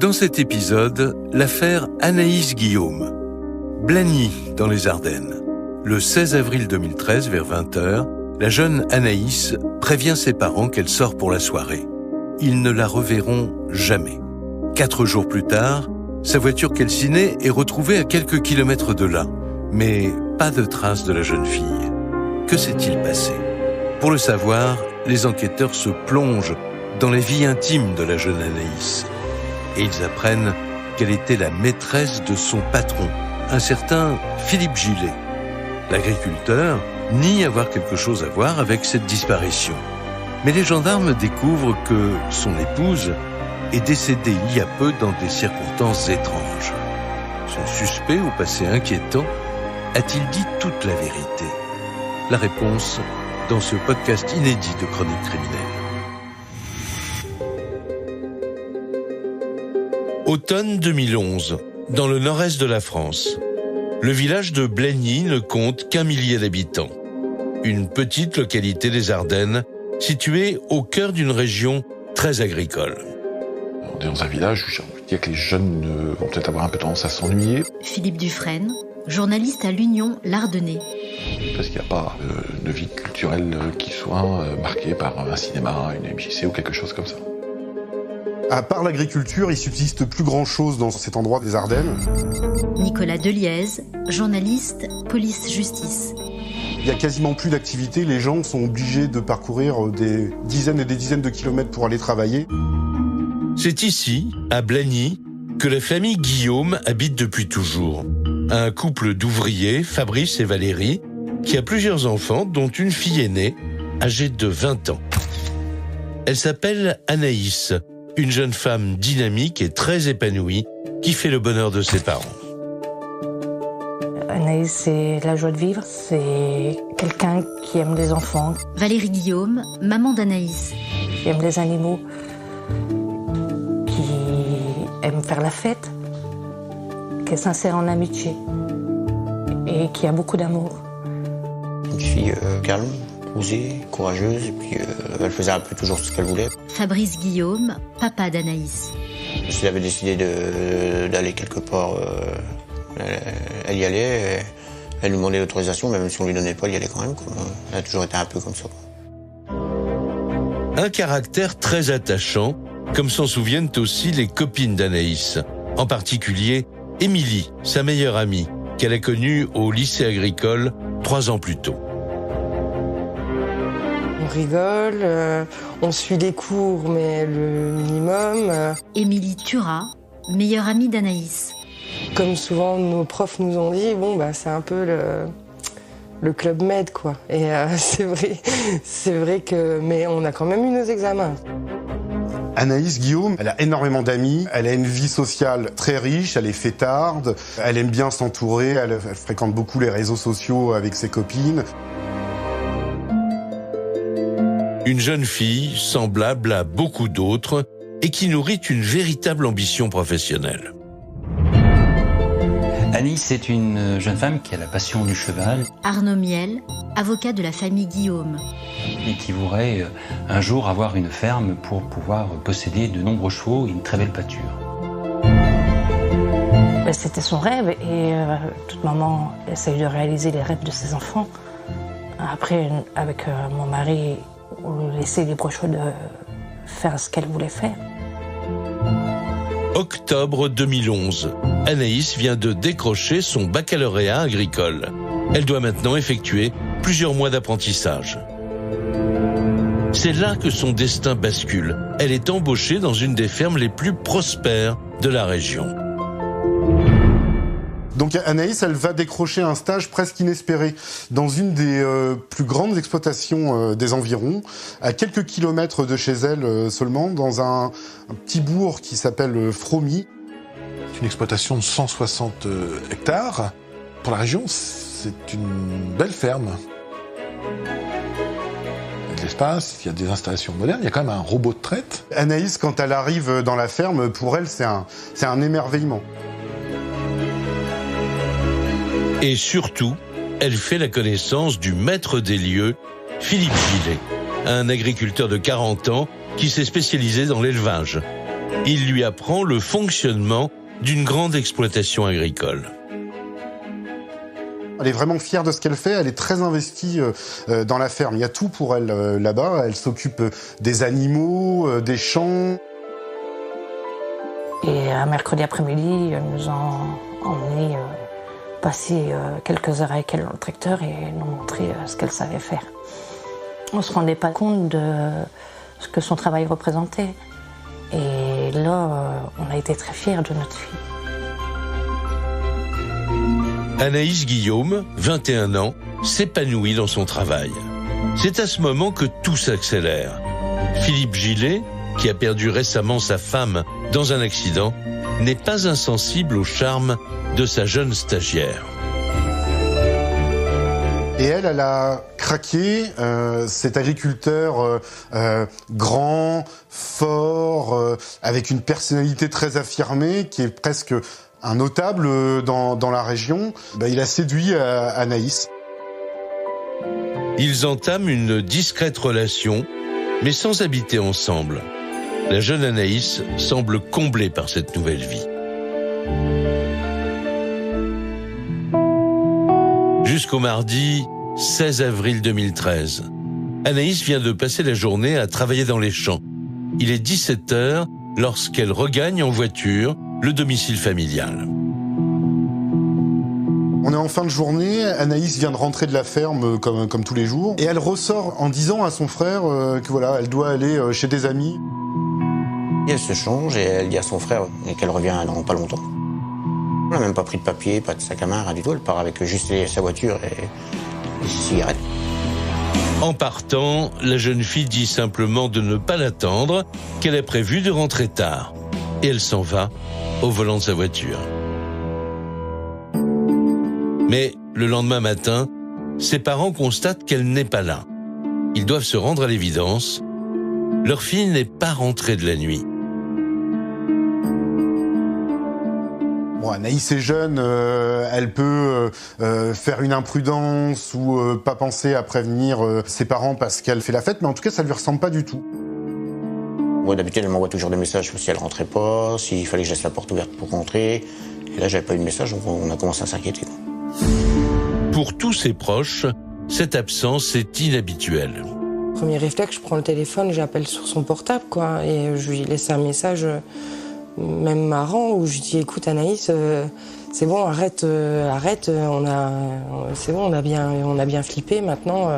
Dans cet épisode, l'affaire Anaïs Guillaume. Blagny, dans les Ardennes. Le 16 avril 2013, vers 20h, la jeune Anaïs prévient ses parents qu'elle sort pour la soirée. Ils ne la reverront jamais. 4 jours plus tard, sa voiture calcinée est retrouvée à quelques kilomètres de là. Mais pas de traces de la jeune fille. Que s'est-il passé ? Pour le savoir, les enquêteurs se plongent dans la vie intime de la jeune Anaïs. Et ils apprennent qu'elle était la maîtresse de son patron, un certain Philippe Gillet. L'agriculteur nie avoir quelque chose à voir avec cette disparition. Mais les gendarmes découvrent que son épouse est décédée il y a peu dans des circonstances étranges. Ce suspect au passé inquiétant a-t-il dit toute la vérité ? La réponse dans ce podcast inédit de Chroniques criminelles. Automne 2011, dans le nord-est de la France. Le village de Blagny ne compte qu'1 millier d'habitants. Une petite localité des Ardennes, située au cœur d'une région très agricole. On est dans un village où je dis que les jeunes vont peut-être avoir un peu tendance à s'ennuyer. Philippe Dufresne, journaliste à l'Union L'Ardennais. Parce qu'il n'y a pas de vie culturelle qui soit marquée par un cinéma, une MJC ou quelque chose comme ça. À part l'agriculture, il subsiste plus grand-chose dans cet endroit des Ardennes. Nicolas Deliez, journaliste, police-justice. Il n'y a quasiment plus d'activité, les gens sont obligés de parcourir des dizaines et des dizaines de kilomètres pour aller travailler. C'est ici, à Blagny, que la famille Guillaume habite depuis toujours. Un couple d'ouvriers, Fabrice et Valérie, qui a plusieurs enfants, dont une fille aînée, âgée de 20 ans. Elle s'appelle Anaïs, une jeune femme dynamique et très épanouie, qui fait le bonheur de ses parents. Anaïs, c'est la joie de vivre, c'est quelqu'un qui aime les enfants. Valérie Guillaume, maman d'Anaïs. Qui aime les animaux, qui aime faire la fête, qui est sincère en amitié et qui a beaucoup d'amour. Une fille calme, posée, courageuse, et puis elle faisait un peu toujours ce qu'elle voulait. Fabrice Guillaume, papa d'Anaïs. Si elle avait décidé d'aller quelque part, elle y allait, elle nous demandait l'autorisation, même si on lui donnait pas, elle y allait quand même. Quoi. Elle a toujours été un peu comme ça. Un caractère très attachant, comme s'en souviennent aussi les copines d'Anaïs, en particulier Émilie, sa meilleure amie, qu'elle a connue au lycée agricole 3 ans plus tôt. On rigole, on suit les cours, mais le minimum. Émilie Turat, meilleure amie d'Anaïs. Comme souvent nos profs nous ont dit, c'est un peu le club med, quoi. Et c'est vrai que, mais on a quand même eu nos examens. Anaïs Guillaume, elle a énormément d'amis, elle a une vie sociale très riche, elle est fêtarde, elle aime bien s'entourer, elle fréquente beaucoup les réseaux sociaux avec ses copines. Une jeune fille semblable à beaucoup d'autres et qui nourrit une véritable ambition professionnelle. Anaïs, c'est une jeune femme qui a la passion du cheval. Arnaud Miel, avocat de la famille Guillaume. Et qui voudrait un jour avoir une ferme pour pouvoir posséder de nombreux chevaux et une très belle pâture. C'était son rêve et toute maman essaye de réaliser les rêves de ses enfants. Après, avec mon mari, on lui laissait libre choix de faire ce qu'elle voulait faire. Octobre 2011. Anaïs vient de décrocher son baccalauréat agricole. Elle doit maintenant effectuer plusieurs mois d'apprentissage. C'est là que son destin bascule. Elle est embauchée dans une des fermes les plus prospères de la région. Donc Anaïs, elle va décrocher un stage presque inespéré dans une des plus grandes exploitations des environs, à quelques kilomètres de chez elle seulement, dans un petit bourg qui s'appelle Fromy. C'est une exploitation de 160 hectares. Pour la région, c'est une belle ferme. Il y a de l'espace, il y a des installations modernes, il y a quand même un robot de traite. Anaïs, quand elle arrive dans la ferme, pour elle, c'est un émerveillement. Et surtout, elle fait la connaissance du maître des lieux, Philippe Gillet, un agriculteur de 40 ans qui s'est spécialisé dans l'élevage. Il lui apprend le fonctionnement d'une grande exploitation agricole. Elle est vraiment fière de ce qu'elle fait, elle est très investie dans la ferme. Il y a tout pour elle là-bas, elle s'occupe des animaux, des champs. Et un mercredi après-midi, elle nous a emmenés passer quelques heures avec elle dans le tracteur et nous montrer ce qu'elle savait faire. On ne se rendait pas compte de ce que son travail représentait. Et là, on a été très fiers de notre fille. Anaïs Guillaume, 21 ans, s'épanouit dans son travail. C'est à ce moment que tout s'accélère. Philippe Gillet, qui a perdu récemment sa femme dans un accident, n'est pas insensible au charme de sa jeune stagiaire. Et elle a craqué, cet agriculteur grand, fort, avec une personnalité très affirmée, qui est presque un notable dans la région. Il a séduit Anaïs. Ils entament une discrète relation, mais sans habiter ensemble. La jeune Anaïs semble comblée par cette nouvelle vie. Jusqu'au mardi 16 avril 2013. Anaïs vient de passer la journée à travailler dans les champs. Il est 17h lorsqu'elle regagne en voiture le domicile familial. On est en fin de journée, Anaïs vient de rentrer de la ferme comme tous les jours, et elle ressort en disant à son frère que voilà, elle doit aller chez des amis. Et elle se change et elle dit à son frère qu'elle revient dans pas longtemps. Elle n'a même pas pris de papier, pas de sac à main, rien du tout. Elle part avec juste sa voiture et ses cigarettes. En partant, la jeune fille dit simplement de ne pas l'attendre, qu'elle a prévu de rentrer tard. Et elle s'en va au volant de sa voiture. Mais le lendemain matin, ses parents constatent qu'elle n'est pas là. Ils doivent se rendre à l'évidence. Leur fille n'est pas rentrée de la nuit. Bon, Anaïs est jeune, elle peut faire une imprudence ou pas penser à prévenir ses parents parce qu'elle fait la fête, mais en tout cas, ça lui ressemble pas du tout. Moi, d'habitude, elle m'envoie toujours des messages si elle rentrait pas, s'il fallait que je laisse la porte ouverte pour rentrer. Et là, j'avais pas eu de message, donc on a commencé à s'inquiéter. Pour tous ses proches, cette absence est inhabituelle. Premier réflexe, je prends le téléphone, j'appelle sur son portable, quoi, et je lui laisse un message, même marrant, où je dis, écoute Anaïs, c'est bon, arrête, c'est bon, on a bien flippé, maintenant,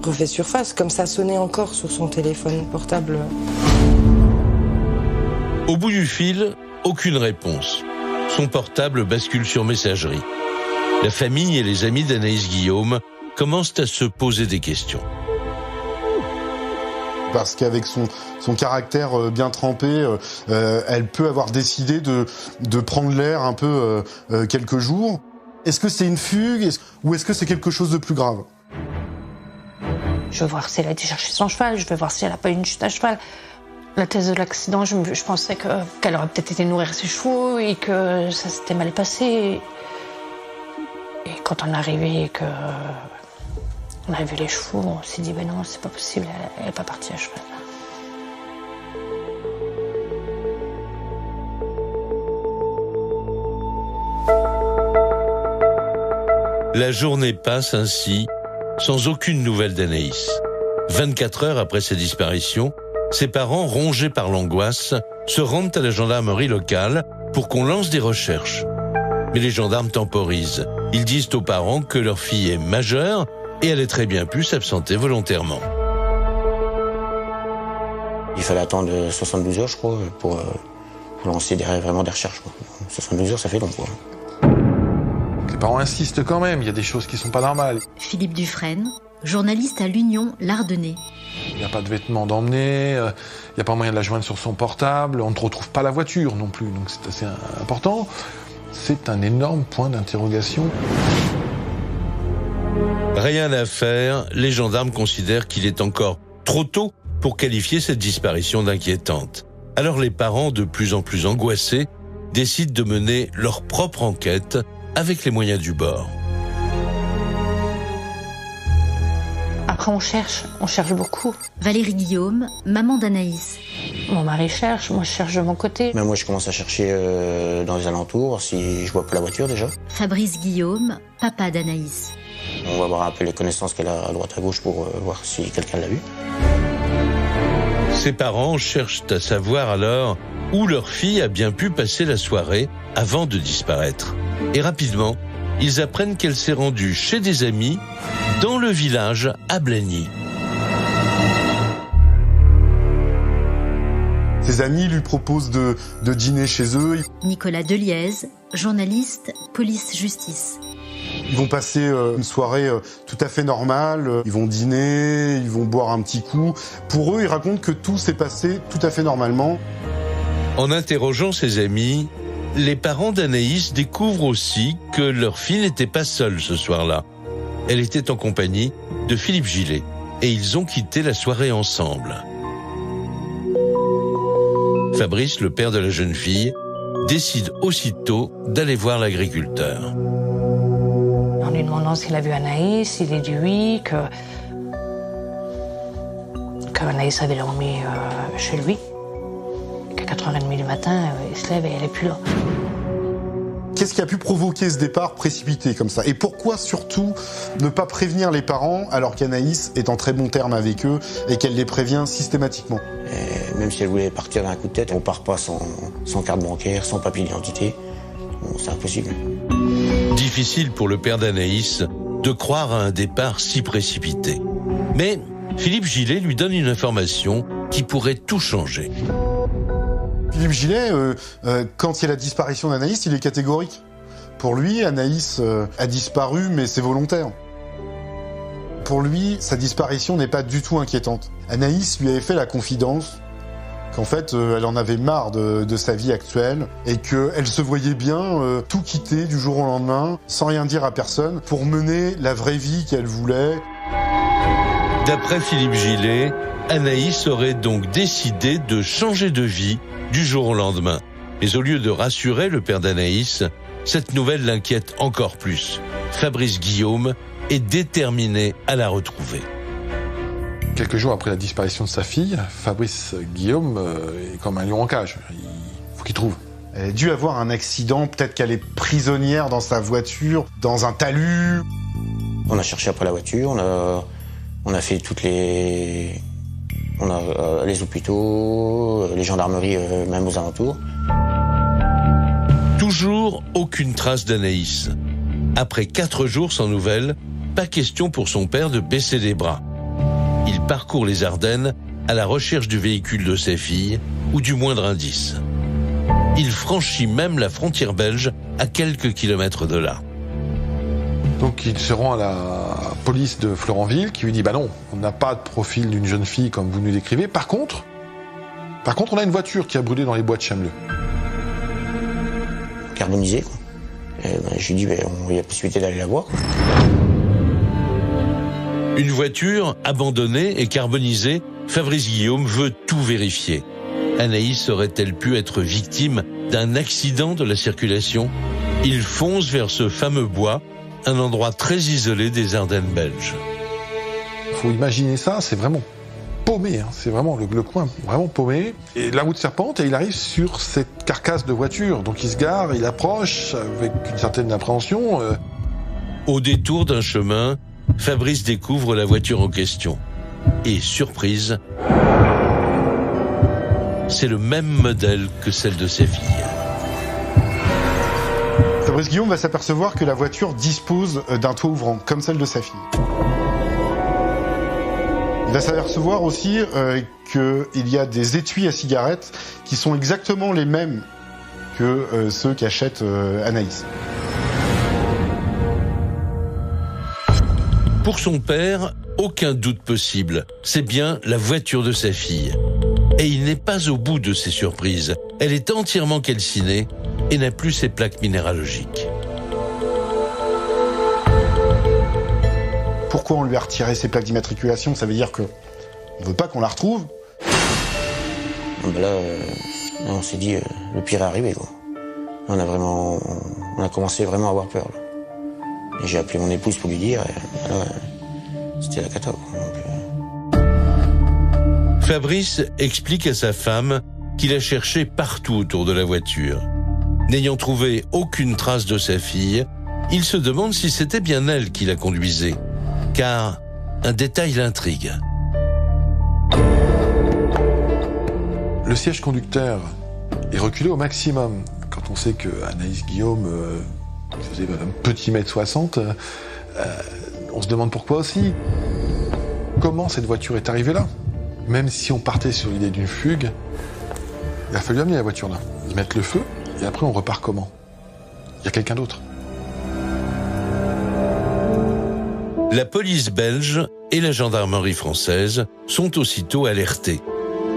refais surface. Comme ça sonnait encore sur son téléphone portable. Au bout du fil, aucune réponse. Son portable bascule sur messagerie. La famille et les amis d'Anaïs Guillaume commencent à se poser des questions. Parce qu'avec son caractère bien trempé, elle peut avoir décidé de prendre l'air un peu quelques jours. Est-ce que c'est une fugue ou est-ce que c'est quelque chose de plus grave ? Je vais voir si elle a été chercher son cheval, je vais voir si elle n'a pas eu une chute à cheval. La thèse de l'accident, je pensais qu'elle aurait peut-être été nourrir ses chevaux et que ça s'était mal passé. Et quand on est arrivé et qu'on a vu les chevaux, on s'est dit, ben non, c'est pas possible, elle n'est pas partie à cheval. La journée passe ainsi, sans aucune nouvelle d'Anaïs. 24 heures après sa disparition, ses parents, rongés par l'angoisse, se rendent à la gendarmerie locale pour qu'on lance des recherches. Mais les gendarmes temporisent. Ils disent aux parents que leur fille est majeure et elle est très bien pu s'absenter volontairement. Il fallait attendre 72 heures, je crois, pour lancer vraiment des recherches, quoi. 72 heures, ça fait long, quoi. Les parents insistent quand même, il y a des choses qui sont pas normales. Philippe Dufresne, journaliste à l'Union l'Ardennais. Il n'y a pas de vêtements d'emmener, il n'y a pas moyen de la joindre sur son portable, on ne retrouve pas la voiture non plus, donc c'est assez important. C'est un énorme point d'interrogation. Rien à faire, les gendarmes considèrent qu'il est encore trop tôt pour qualifier cette disparition d'inquiétante. Alors les parents, de plus en plus angoissés, décident de mener leur propre enquête avec les moyens du bord. Après on cherche beaucoup. Valérie Guillaume, maman d'Anaïs. Mon mari cherche, moi je cherche de mon côté. Mais moi je commence à chercher dans les alentours, si je vois pas la voiture déjà. Fabrice Guillaume, papa d'Anaïs. On va voir un peu les connaissances qu'elle a à droite à gauche pour voir si quelqu'un l'a vue. Ses parents cherchent à savoir alors où leur fille a bien pu passer la soirée avant de disparaître. Et rapidement, ils apprennent qu'elle s'est rendue chez des amis dans le village à Blenny. Ses amis lui proposent de dîner chez eux. Nicolas Deliez, journaliste, police-justice. Ils vont passer une soirée tout à fait normale. Ils vont dîner, ils vont boire un petit coup. Pour eux, ils racontent que tout s'est passé tout à fait normalement. En interrogeant ses amis, les parents d'Anaïs découvrent aussi que leur fille n'était pas seule ce soir-là. Elle était en compagnie de Philippe Gillet et ils ont quitté la soirée ensemble. Fabrice, le père de la jeune fille, décide aussitôt d'aller voir l'agriculteur. En lui demandant s'il a vu Anaïs, il a dit oui, que Anaïs avait dormi chez lui, qu'à 4h30 du matin, il se lève et elle n'est plus là. Qu'est-ce qui a pu provoquer ce départ précipité comme ça? Et pourquoi surtout ne pas prévenir les parents alors qu'Anaïs est en très bon terme avec eux et qu'elle les prévient systématiquement? Et même si elle voulait partir d'un coup de tête, on part pas sans carte bancaire, sans papier d'identité. Bon, c'est impossible. Difficile pour le père d'Anaïs de croire à un départ si précipité. Mais Philippe Gillet lui donne une information qui pourrait tout changer. Philippe Gillet, quand il y a la disparition d'Anaïs, il est catégorique. Pour lui, Anaïs a disparu, mais c'est volontaire. Pour lui, sa disparition n'est pas du tout inquiétante. Anaïs lui avait fait la confidence qu'en fait, elle en avait marre de sa vie actuelle et qu'elle se voyait bien tout quitter du jour au lendemain, sans rien dire à personne, pour mener la vraie vie qu'elle voulait. D'après Philippe Gillet, Anaïs aurait donc décidé de changer de vie du jour au lendemain. Mais au lieu de rassurer le père d'Anaïs, cette nouvelle l'inquiète encore plus. Fabrice Guillaume est déterminé à la retrouver. Quelques jours après la disparition de sa fille, Fabrice Guillaume est comme un lion en cage. Il faut qu'il trouve. Elle a dû avoir un accident, peut-être qu'elle est prisonnière dans sa voiture, dans un talus. On a cherché après la voiture, on a fait toutes les... On a les hôpitaux, les gendarmeries, même aux alentours. Toujours aucune trace d'Anaïs. Après 4 jours sans nouvelles, pas question pour son père de baisser les bras. Il parcourt les Ardennes à la recherche du véhicule de ses filles ou du moindre indice. Il franchit même la frontière belge à quelques kilomètres de là. Donc il se rend à la police de Florenville qui lui dit « Bah non, on n'a pas de profil d'une jeune fille comme vous nous décrivez. Par contre, on a une voiture qui a brûlé dans les bois de Chameleux. » Carbonisée, quoi. Et je lui dis « Il y a possibilité d'aller la voir. » Une voiture abandonnée et carbonisée, Fabrice Guillaume veut tout vérifier. Anaïs aurait-elle pu être victime d'un accident de la circulation? Il fonce vers ce fameux bois, un endroit très isolé des Ardennes belges. Il faut imaginer ça, c'est vraiment paumé, hein. C'est vraiment le coin vraiment paumé. Et la route serpente et il arrive sur cette carcasse de voiture. Donc il se gare, il approche avec une certaine appréhension. Au détour d'un chemin, Fabrice découvre la voiture en question. Et surprise, c'est le même modèle que celle de ses filles. Fabrice Guillaume va s'apercevoir que la voiture dispose d'un toit ouvrant, comme celle de sa fille. Il va s'apercevoir aussi qu'il y a des étuis à cigarettes qui sont exactement les mêmes que ceux qu'achète Anaïs. Pour son père, aucun doute possible. C'est bien la voiture de sa fille. Et il n'est pas au bout de ses surprises. Elle est entièrement calcinée et n'a plus ses plaques minéralogiques. Pourquoi on lui a retiré ses plaques d'immatriculation? Ça veut dire qu'on ne veut pas qu'on la retrouve? Là, on s'est dit, le pire est arrivé, quoi. On a commencé vraiment à avoir peur, là. Et j'ai appelé mon épouse pour lui dire, et là, c'était la cata, quoi. Donc, Fabrice explique à sa femme qu'il a cherché partout autour de la voiture. N'ayant trouvé aucune trace de sa fille, il se demande si c'était bien elle qui la conduisait, car un détail l'intrigue. Le siège conducteur est reculé au maximum. Quand on sait que Anaïs Guillaume faisait un petit mètre 60, on se demande pourquoi aussi. Comment cette voiture est arrivée là? Même si on partait sur l'idée d'une fugue, il a fallu amener la voiture là, y mettre le feu, et après on repart comment? Il y a quelqu'un d'autre. La police belge et la gendarmerie française sont aussitôt alertés.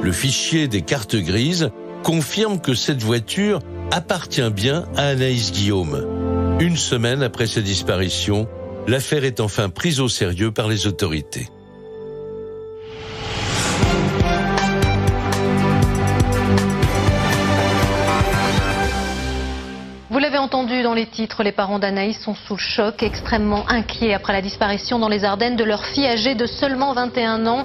Le fichier des cartes grises confirme que cette voiture appartient bien à Anaïs Guillaume. Une semaine après sa disparition, l'affaire est enfin prise au sérieux par les autorités. Vous l'avez entendu dans les titres, les parents d'Anaïs sont sous le choc, extrêmement inquiets après la disparition dans les Ardennes de leur fille âgée de seulement 21 ans.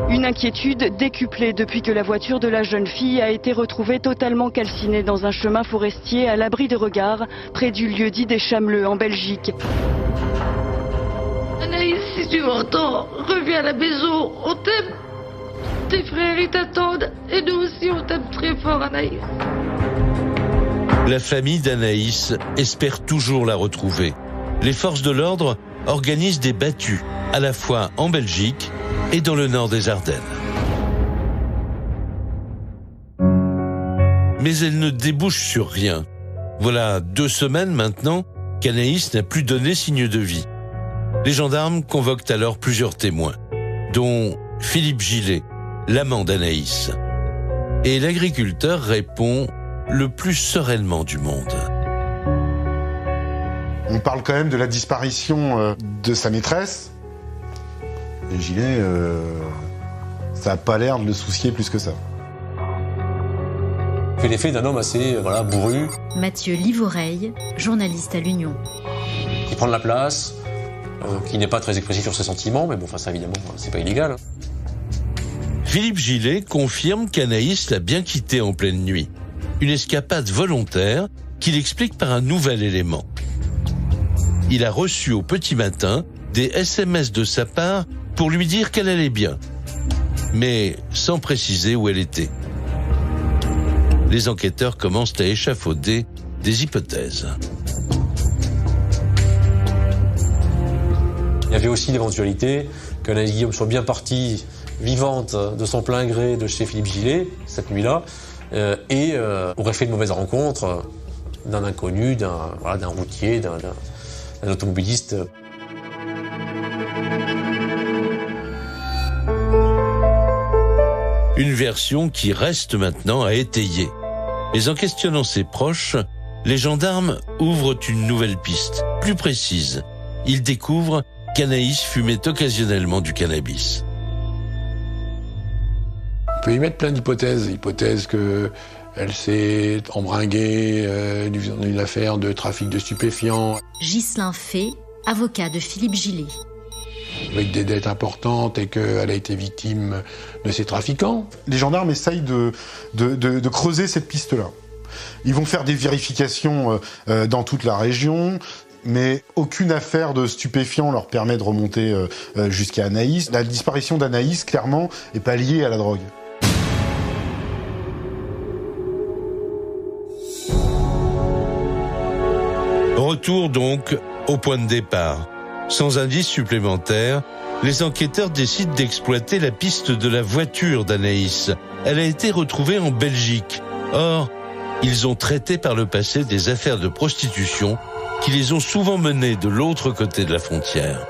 Une inquiétude décuplée depuis que la voiture de la jeune fille a été retrouvée totalement calcinée dans un chemin forestier à l'abri de regard, près du lieu-dit des Chameleux en Belgique. Anaïs, si tu m'entends, reviens à la maison, on t'aime. Tes frères, ils t'attendent, et nous aussi, on t'aime très fort, Anaïs. La famille d'Anaïs espère toujours la retrouver. Les forces de l'ordre organisent des battues, à la fois en Belgique et dans le nord des Ardennes. Mais elle ne débouche sur rien. Voilà 2 semaines maintenant qu'Anaïs n'a plus donné signe de vie. Les gendarmes convoquent alors plusieurs témoins, dont Philippe Gillet, l'amant d'Anaïs. Et l'agriculteur répond le plus sereinement du monde. On parle quand même de la disparition de sa maîtresse. Et Gillet, ça n'a pas l'air de le soucier plus que ça. Il fait l'effet d'un homme assez bourru. Mathieu Livoreille, journaliste à l'Union. Qui prend de la place, qui n'est pas très expressif sur ses sentiments, mais bon, ça évidemment, c'est pas illégal. Philippe Gillet confirme qu'Anaïs l'a bien quitté en pleine nuit. Une escapade volontaire qu'il explique par un nouvel élément. Il a reçu au petit matin des SMS de sa part pour lui dire qu'elle allait bien, mais sans préciser où elle était. Les enquêteurs commencent à échafauder des hypothèses. Il y avait aussi l'éventualité qu'Anaïs Guillaume soit bien partie vivante de son plein gré de chez Philippe Gillet cette nuit-là, et aurait fait une mauvaise rencontre d'un inconnu, d'un routier, d'un automobiliste. Une version qui reste maintenant à étayer. Mais en questionnant ses proches, les gendarmes ouvrent une nouvelle piste, plus précise. Ils découvrent qu'Anaïs fumait occasionnellement du cannabis. On peut y mettre plein d'hypothèses. Hypothèse qu'elle s'est embringuée d'une affaire de trafic de stupéfiants. Ghislain Fay, avocat de Philippe Gillet. Avec des dettes importantes et qu'elle a été victime de ces trafiquants. Les gendarmes essayent de creuser cette piste-là. Ils vont faire des vérifications dans toute la région, mais aucune affaire de stupéfiants leur permet de remonter jusqu'à Anaïs. La disparition d'Anaïs, clairement, n'est pas liée à la drogue. Retour donc au point de départ. Sans indice supplémentaire, les enquêteurs décident d'exploiter la piste de la voiture d'Anaïs. Elle a été retrouvée en Belgique. Or, ils ont traité par le passé des affaires de prostitution qui les ont souvent menés de l'autre côté de la frontière.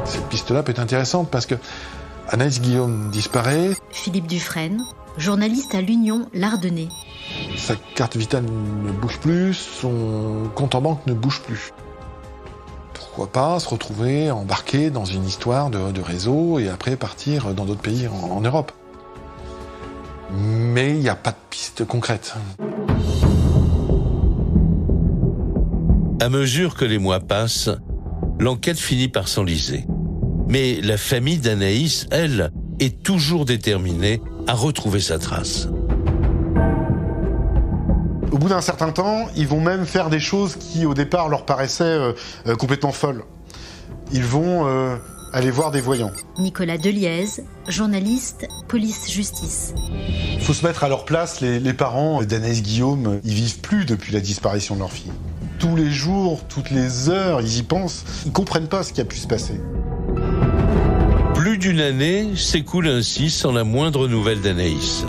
Cette piste-là peut être intéressante parce que Anaïs Guillaume disparaît. Philippe Dufresne, journaliste à l'Union l'Ardennais. Sa carte vitale ne bouge plus, son compte en banque ne bouge plus. Pourquoi pas se retrouver embarqué dans une histoire de réseau et après partir dans d'autres pays en Europe. Mais il n'y a pas de piste concrète. À mesure que les mois passent, l'enquête finit par s'enliser. Mais la famille d'Anaïs, elle, est toujours déterminée à retrouver sa trace. Au bout d'un certain temps, ils vont même faire des choses qui, au départ, leur paraissaient complètement folles. Ils vont aller voir des voyants. Nicolas Deliez, journaliste, police-justice. Il faut se mettre à leur place, les parents d'Anaïs Guillaume, ils vivent plus depuis la disparition de leur fille. Tous les jours, toutes les heures, ils y pensent. Ils comprennent pas ce qui a pu se passer. Plus d'une année s'écoule ainsi sans la moindre nouvelle d'Anaïs.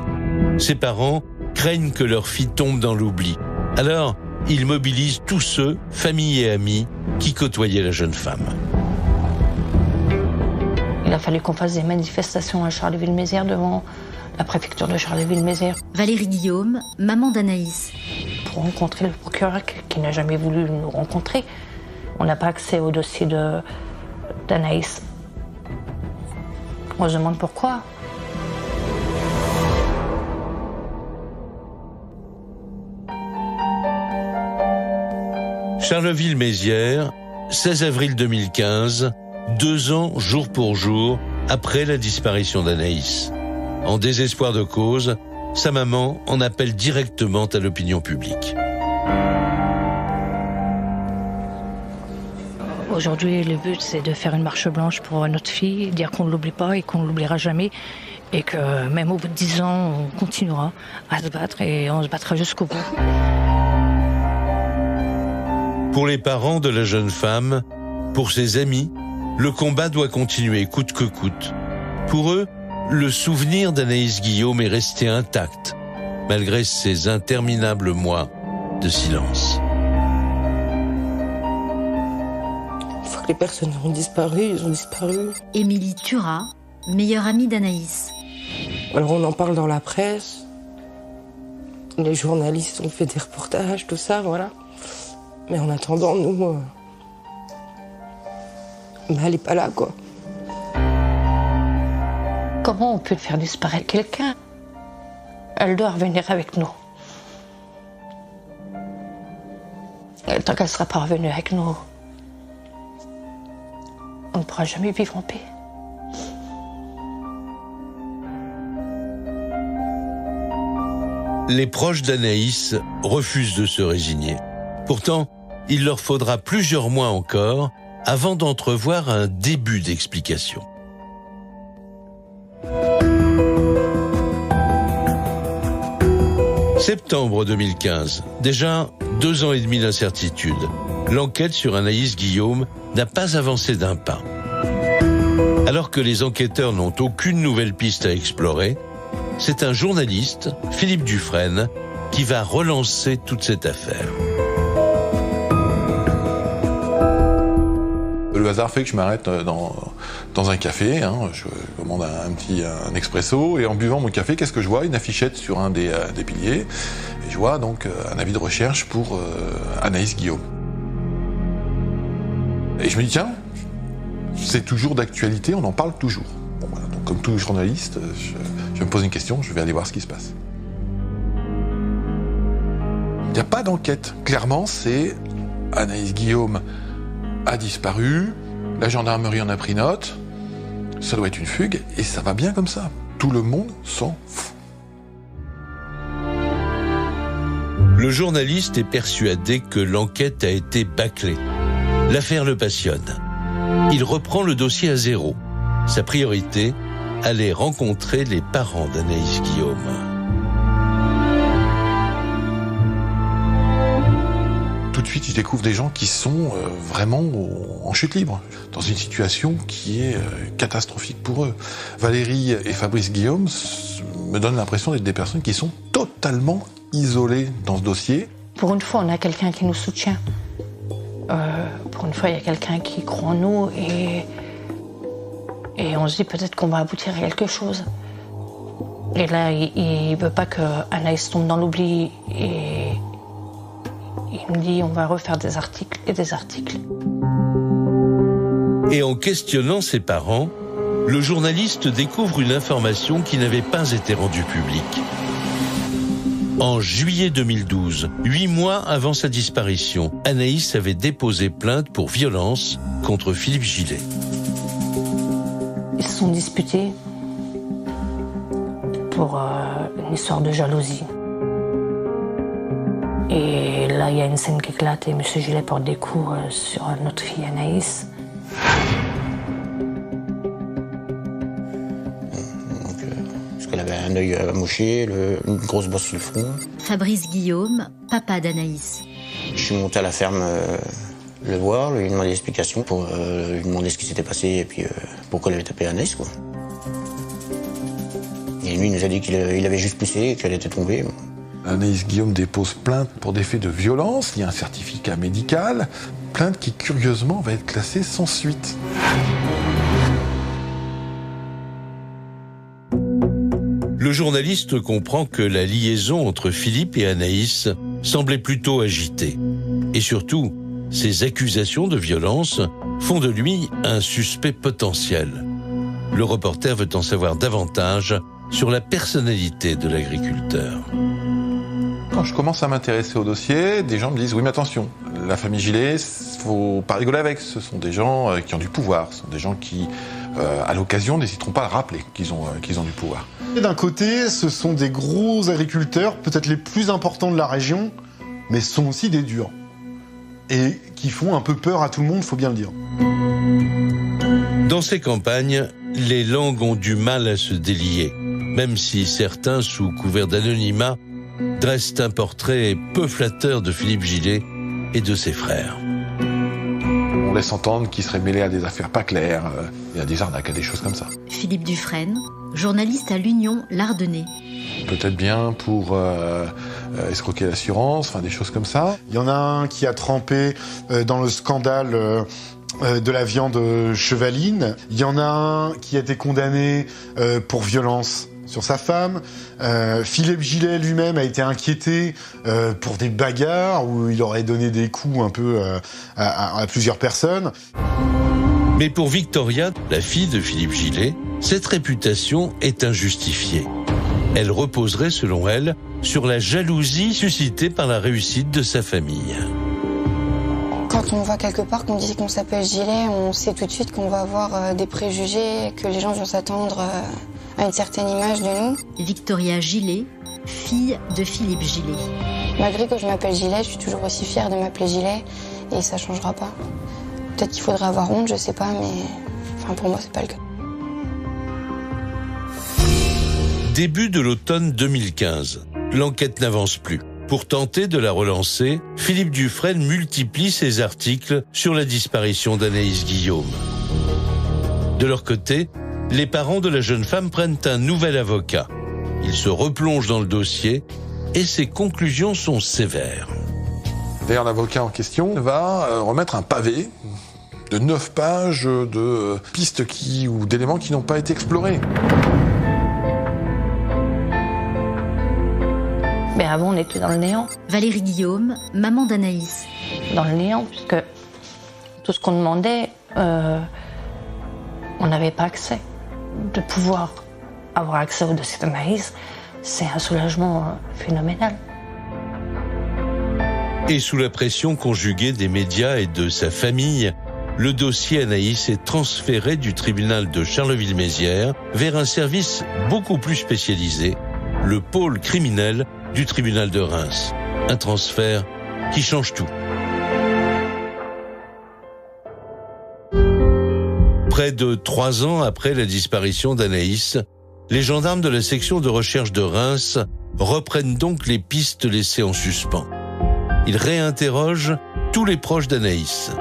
Ses parents craignent que leur fille tombe dans l'oubli. Alors, ils mobilisent tous ceux, famille et amis, qui côtoyaient la jeune femme. Il a fallu qu'on fasse des manifestations à Charleville-Mézières devant la préfecture de Charleville-Mézières. Valérie Guillaume, maman d'Anaïs. Pour rencontrer le procureur qui n'a jamais voulu nous rencontrer. On n'a pas accès au dossier d'Anaïs. On se demande pourquoi. Charleville-Mézières, 16 avril 2015, 2 ans jour pour jour après la disparition d'Anaïs. En désespoir de cause, sa maman en appelle directement à l'opinion publique. Aujourd'hui, le but, c'est de faire une marche blanche pour notre fille, dire qu'on ne l'oublie pas et qu'on ne l'oubliera jamais. Et que même au bout de 10 ans, on continuera à se battre et on se battra jusqu'au bout. Pour les parents de la jeune femme, pour ses amis, le combat doit continuer coûte que coûte. Pour eux, le souvenir d'Anaïs Guillaume est resté intact, malgré ces interminables mois de silence. Une fois que les personnes ont disparu, ils ont disparu. Émilie Turat, meilleure amie d'Anaïs. Alors on en parle dans la presse, les journalistes ont fait des reportages, tout ça, voilà. Mais en attendant, nous, elle n'est pas là, quoi. Comment on peut faire disparaître quelqu'un? Elle doit revenir avec nous. Et tant qu'elle ne sera pas revenue avec nous, on ne pourra jamais vivre en paix. Les proches d'Anaïs refusent de se résigner. Pourtant, il leur faudra plusieurs mois encore avant d'entrevoir un début d'explication. Septembre 2015, déjà 2 ans et demi d'incertitude. L'enquête sur Anaïs Guillaume n'a pas avancé d'un pas. Alors que les enquêteurs n'ont aucune nouvelle piste à explorer, c'est un journaliste, Philippe Dufresne, qui va relancer toute cette affaire. Le hasard fait que je m'arrête dans un café, je commande un expresso, et en buvant mon café, qu'est-ce que je vois? Une affichette sur un des piliers, et je vois donc un avis de recherche pour Anaïs Guillaume. Et je me dis, tiens, c'est toujours d'actualité, on en parle toujours. Bon, voilà, donc comme tout journaliste, je me pose une question, je vais aller voir ce qui se passe. Il n'y a pas d'enquête. Clairement, c'est Anaïs Guillaume a disparu, la gendarmerie en a pris note, ça doit être une fugue, et ça va bien comme ça. Tout le monde s'en fout. Le journaliste est persuadé que l'enquête a été bâclée. L'affaire le passionne. Il reprend le dossier à zéro. Sa priorité, aller rencontrer les parents d'Anaïs Guillaume. Tout de suite, je découvre des gens qui sont vraiment en chute libre, dans une situation qui est catastrophique pour eux. Valérie et Fabrice Guillaume me donnent l'impression d'être des personnes qui sont totalement isolées dans ce dossier. Pour une fois, on a quelqu'un qui nous soutient. Pour une fois, il y a quelqu'un qui croit en nous et on se dit peut-être qu'on va aboutir à quelque chose. Et là, il ne veut pas que Anaïs tombe dans l'oubli et il me dit on va refaire des articles et des articles. Et en questionnant ses parents, le journaliste découvre une information qui n'avait pas été rendue publique. En juillet 2012, 8 mois avant sa disparition, Anaïs avait déposé plainte pour violence contre Philippe Gillet. sont disputés pour une histoire de jalousie. Et là, il y a une scène qui éclate et M. Gillet porte des coups sur notre fille Anaïs. Parce qu'elle avait un œil amoché, une grosse bosse sur le front. Fabrice Guillaume, papa d'Anaïs. Je suis monté à la ferme le voir, lui demander des explications pour lui demander ce qui s'était passé et puis pourquoi il avait tapé Anaïs, quoi. Et lui, il nous a dit qu'il avait juste poussé et qu'elle était tombée. Anaïs Guillaume dépose plainte pour des faits de violence, il y a un certificat médical, plainte qui curieusement va être classée sans suite. Le journaliste comprend que la liaison entre Philippe et Anaïs semblait plutôt agitée. Et surtout, ces accusations de violence font de lui un suspect potentiel. Le reporter veut en savoir davantage sur la personnalité de l'agriculteur. Quand je commence à m'intéresser au dossier, des gens me disent « Oui, mais attention, la famille Gillet, faut pas rigoler avec. Ce sont des gens qui ont du pouvoir. Ce sont des gens qui, à l'occasion, n'hésiteront pas à rappeler qu'ils ont du pouvoir. » D'un côté, ce sont des gros agriculteurs, peut-être les plus importants de la région, mais ce sont aussi des durs. Et qui font un peu peur à tout le monde, faut bien le dire. Dans ces campagnes, les langues ont du mal à se délier, même si certains, sous couvert d'anonymat, dressent un portrait peu flatteur de Philippe Gillet et de ses frères. On laisse entendre qu'il serait mêlé à des affaires pas claires, et à des arnaques, à des choses comme ça. Philippe Dufresne, journaliste à l'Union l'Ardennais. Peut-être bien pour escroquer l'assurance, enfin des choses comme ça. Il y en a un qui a trempé dans le scandale de la viande chevaline. Il y en a un qui a été condamné pour violence sur sa femme. Philippe Gillet lui-même a été inquiété pour des bagarres où il aurait donné des coups un peu à plusieurs personnes. Mais pour Victoria, la fille de Philippe Gillet, cette réputation est injustifiée. Elle reposerait, selon elle, sur la jalousie suscitée par la réussite de sa famille. Quand on va quelque part, qu'on dit qu'on s'appelle Gillet, on sait tout de suite qu'on va avoir des préjugés, que les gens vont s'attendre à une certaine image de nous. Victoria Gillet, fille de Philippe Gillet. Malgré que je m'appelle Gillet, je suis toujours aussi fière de m'appeler Gillet et ça changera pas. Peut-être qu'il faudrait avoir honte, je sais pas, mais enfin pour moi c'est pas le cas. Début de l'automne 2015, l'enquête n'avance plus. Pour tenter de la relancer, Philippe Dufresne multiplie ses articles sur la disparition d'Anaïs Guillaume. De leur côté, les parents de la jeune femme prennent un nouvel avocat. Ils se replongent dans le dossier et ses conclusions sont sévères. D'ailleurs, l'avocat en question va remettre un pavé de 9 pages de pistes ou d'éléments qui n'ont pas été explorés. Mais avant, on était dans le néant. Valérie Guillaume, maman d'Anaïs. Dans le néant, puisque tout ce qu'on demandait, on n'avait pas accès. De pouvoir avoir accès au dossier d'Anaïs, c'est un soulagement phénoménal. Et sous la pression conjuguée des médias et de sa famille, le dossier Anaïs est transféré du tribunal de Charleville-Mézières vers un service beaucoup plus spécialisé, le pôle criminel du tribunal de Reims. Un transfert qui change tout. Près de 3 ans après la disparition d'Anaïs, les gendarmes de la section de recherche de Reims reprennent donc les pistes laissées en suspens. Ils réinterrogent tous les proches d'Anaïs.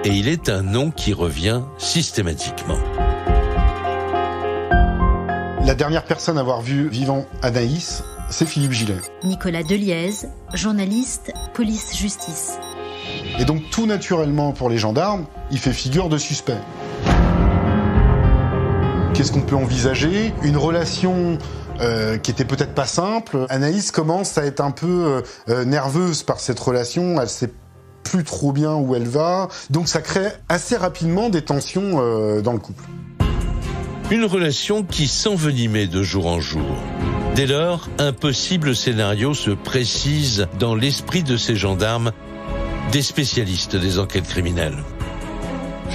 Et il est un nom qui revient systématiquement. La dernière personne à avoir vu vivant Anaïs, c'est Philippe Gillet. Nicolas Deliez, journaliste, police-justice. Et donc tout naturellement pour les gendarmes, il fait figure de suspect. Qu'est-ce qu'on peut envisager? Une relation qui était peut-être pas simple. Anaïs commence à être un peu nerveuse par cette relation, elle sait plus trop bien où elle va, donc ça crée assez rapidement des tensions dans le couple. Une relation qui s'envenimait de jour en jour. Dès lors, un possible scénario se précise dans l'esprit de ces gendarmes, des spécialistes des enquêtes criminelles.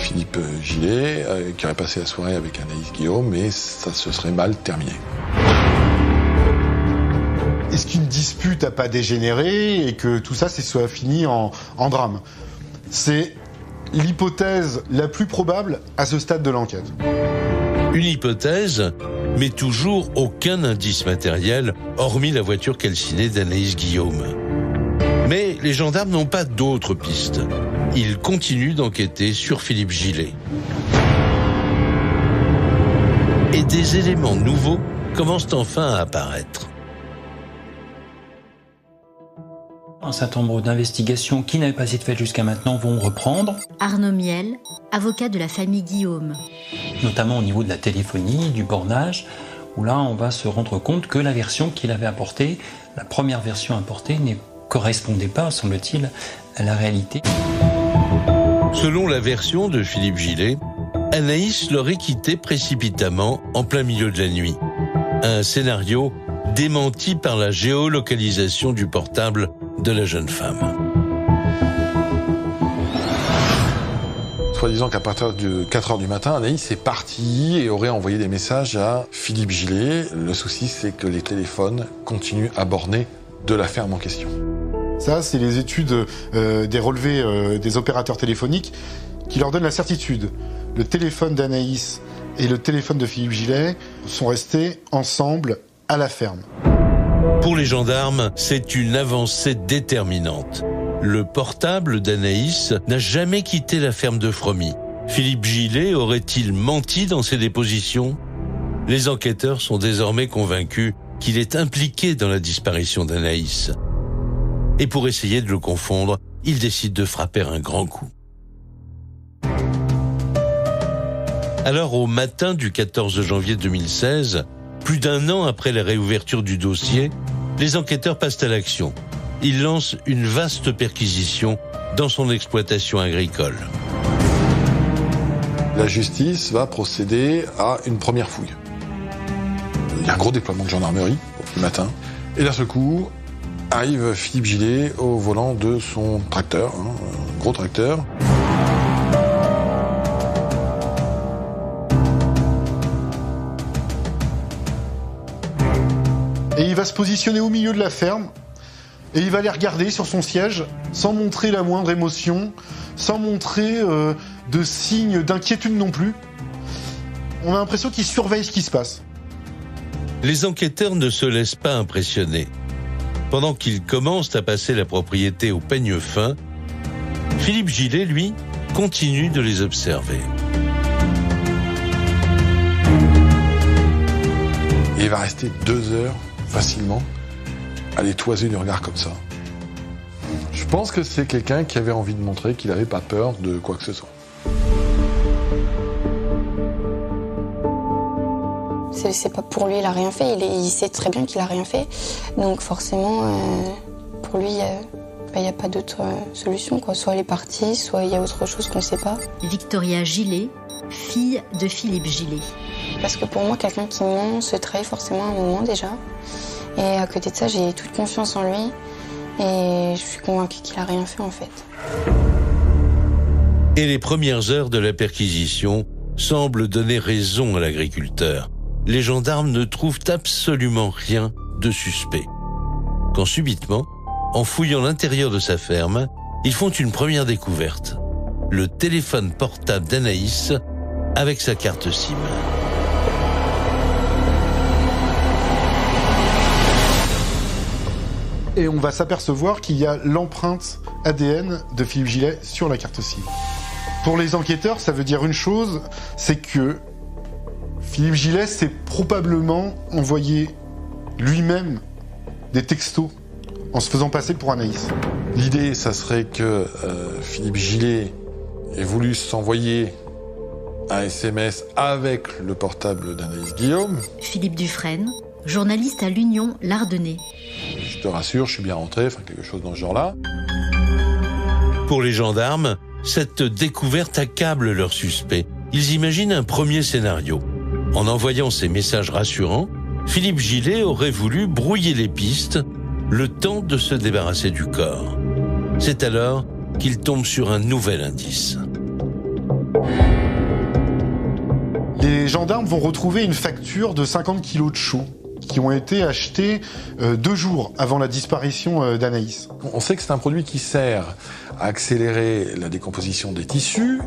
Philippe Gillet, qui aurait passé la soirée avec Anaïs Guillaume, mais ça se serait mal terminé. Est-ce qu'une dispute n'a pas dégénéré et que tout ça soit fini en drame? C'est l'hypothèse la plus probable à ce stade de l'enquête. Une hypothèse, mais toujours aucun indice matériel, hormis la voiture calcinée d'Anaïs Guillaume. Mais les gendarmes n'ont pas d'autres pistes. Ils continuent d'enquêter sur Philippe Gillet. Et des éléments nouveaux commencent enfin à apparaître. Un certain nombre d'investigations qui n'avaient pas été faites jusqu'à maintenant vont reprendre. Arnaud Miel, avocat de la famille Guillaume. Notamment au niveau de la téléphonie, du bornage, où là on va se rendre compte que la version qu'il avait apportée, la première version apportée, ne correspondait pas, semble-t-il, à la réalité. Selon la version de Philippe Gillet, Anaïs l'aurait quitté précipitamment en plein milieu de la nuit. Un scénario démenti par la géolocalisation du portable de la jeune femme. Soi-disant qu'à partir de 4h du matin, Anaïs est partie et aurait envoyé des messages à Philippe Gillet. Le souci, c'est que les téléphones continuent à borner de la ferme en question. Ça, c'est les études des relevés des opérateurs téléphoniques qui leur donnent la certitude. Le téléphone d'Anaïs et le téléphone de Philippe Gillet sont restés ensemble à la ferme. Pour les gendarmes, c'est une avancée déterminante. Le portable d'Anaïs n'a jamais quitté la ferme de Fromy. Philippe Gillet aurait-il menti dans ses dépositions? Les enquêteurs sont désormais convaincus qu'il est impliqué dans la disparition d'Anaïs. Et pour essayer de le confondre, ils décident de frapper un grand coup. Alors, au matin du 14 janvier 2016, plus d'un an après la réouverture du dossier, les enquêteurs passent à l'action. Ils lancent une vaste perquisition dans son exploitation agricole. La justice va procéder à une première fouille. Il y a un gros déploiement de gendarmerie au matin. Et d'un seul coup, arrive Philippe Gillet au volant de son tracteur, un gros tracteur. Et il va se positionner au milieu de la ferme et il va les regarder sur son siège sans montrer la moindre émotion, sans montrer de signes d'inquiétude non plus. On a l'impression qu'il surveille ce qui se passe. Les enquêteurs ne se laissent pas impressionner. Pendant qu'ils commencent à passer la propriété au peigne fin, Philippe Gillet, lui, continue de les observer. Et il va rester 2 heures facilement à les toiser du regard comme ça. Je pense que c'est quelqu'un qui avait envie de montrer qu'il n'avait pas peur de quoi que ce soit. C'est pas pour lui, il a rien fait, il sait très bien qu'il a rien fait. Donc forcément, pour lui, il n'y a pas d'autre solution, quoi. Soit elle est partie, soit il y a autre chose qu'on ne sait pas. Victoria Gillet, fille de Philippe Gillet. Parce que pour moi, quelqu'un qui ment se trahit forcément à un moment déjà. Et à côté de ça, j'ai toute confiance en lui. Et je suis convaincue qu'il a rien fait en fait. Et les premières heures de la perquisition semblent donner raison à l'agriculteur. Les gendarmes ne trouvent absolument rien de suspect. Quand subitement, en fouillant l'intérieur de sa ferme, ils font une première découverte. Le téléphone portable d'Anaïs avec sa carte SIM. Et on va s'apercevoir qu'il y a l'empreinte ADN de Philippe Gillet sur la carte SIM. Pour les enquêteurs, ça veut dire une chose, c'est que Philippe Gillet s'est probablement envoyé lui-même des textos en se faisant passer pour Anaïs. L'idée, ça serait que Philippe Gillet ait voulu s'envoyer un SMS avec le portable d'Anaïs Guillaume. Philippe Dufresne, journaliste à l'Union l'Ardennais. Je te rassure, je suis bien rentré, enfin quelque chose dans ce genre-là. Pour les gendarmes, cette découverte accable leurs suspects. Ils imaginent un premier scénario. En envoyant ces messages rassurants, Philippe Gillet aurait voulu brouiller les pistes, le temps de se débarrasser du corps. C'est alors qu'il tombe sur un nouvel indice. les gendarmes vont retrouver une facture de 50 kilos de chaux qui ont été achetés 2 jours avant la disparition d'Anaïs. On sait que c'est un produit qui sert à accélérer la décomposition des tissus,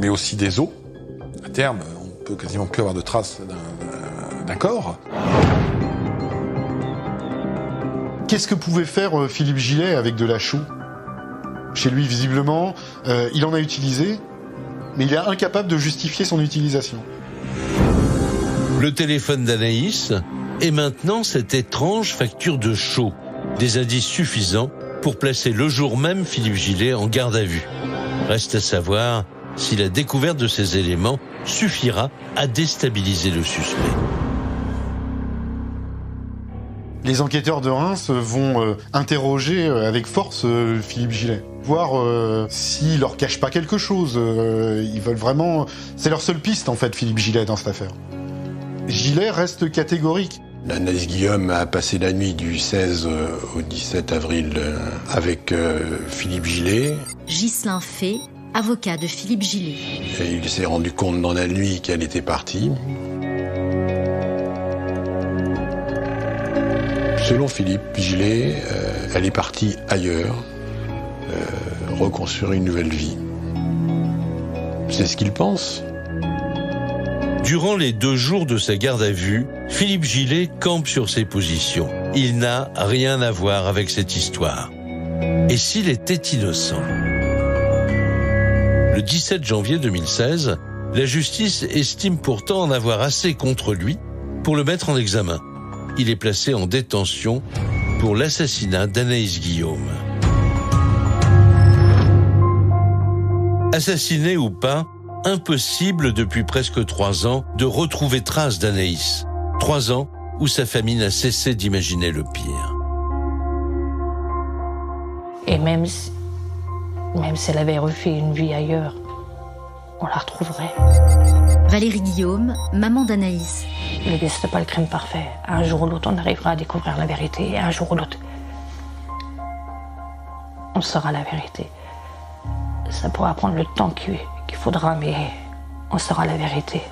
mais aussi des os. À terme, on peut quasiment plus avoir de traces d'un corps. Qu'est-ce que pouvait faire Philippe Gillet avec de la chaux ? Chez lui, visiblement, il en a utilisé, mais il est incapable de justifier son utilisation. Le téléphone d'Anaïs et maintenant cette étrange facture de chaux. Des indices suffisants pour placer le jour même Philippe Gillet en garde à vue. Reste à savoir si la découverte de ces éléments suffira à déstabiliser le suspect. Les enquêteurs de Reims vont interroger avec force Philippe Gillet, voir s'il leur cache pas quelque chose. Ils veulent vraiment... C'est leur seule piste, en fait, Philippe Gillet, dans cette affaire. Gillet reste catégorique. Anaïs Guillaume a passé la nuit du 16 au 17 avril avec Philippe Gillet. Ghislain Fay, avocat de Philippe Gillet. Et il s'est rendu compte dans la nuit qu'elle était partie. Selon Philippe Gillet, elle est partie ailleurs, reconstruire une nouvelle vie. C'est ce qu'il pense. Durant les 2 jours de sa garde à vue, Philippe Gillet campe sur ses positions. Il n'a rien à voir avec cette histoire. Et s'il était innocent ? Le 17 janvier 2016, la justice estime pourtant en avoir assez contre lui pour le mettre en examen. Il est placé en détention pour l'assassinat d'Anaïs Guillaume. Assassiné ou pas, impossible depuis presque 3 ans de retrouver trace d'Anaïs. 3 ans où sa famille n'a cessé d'imaginer le pire. Et même si elle avait refait une vie ailleurs, on la retrouverait. Valérie Guillaume, maman d'Anaïs. N'existe pas le crime parfait. Un jour ou l'autre, on arrivera à découvrir la vérité. Et un jour ou l'autre, on saura la vérité. Ça pourra prendre le temps qu'il faudra, mais on saura la vérité.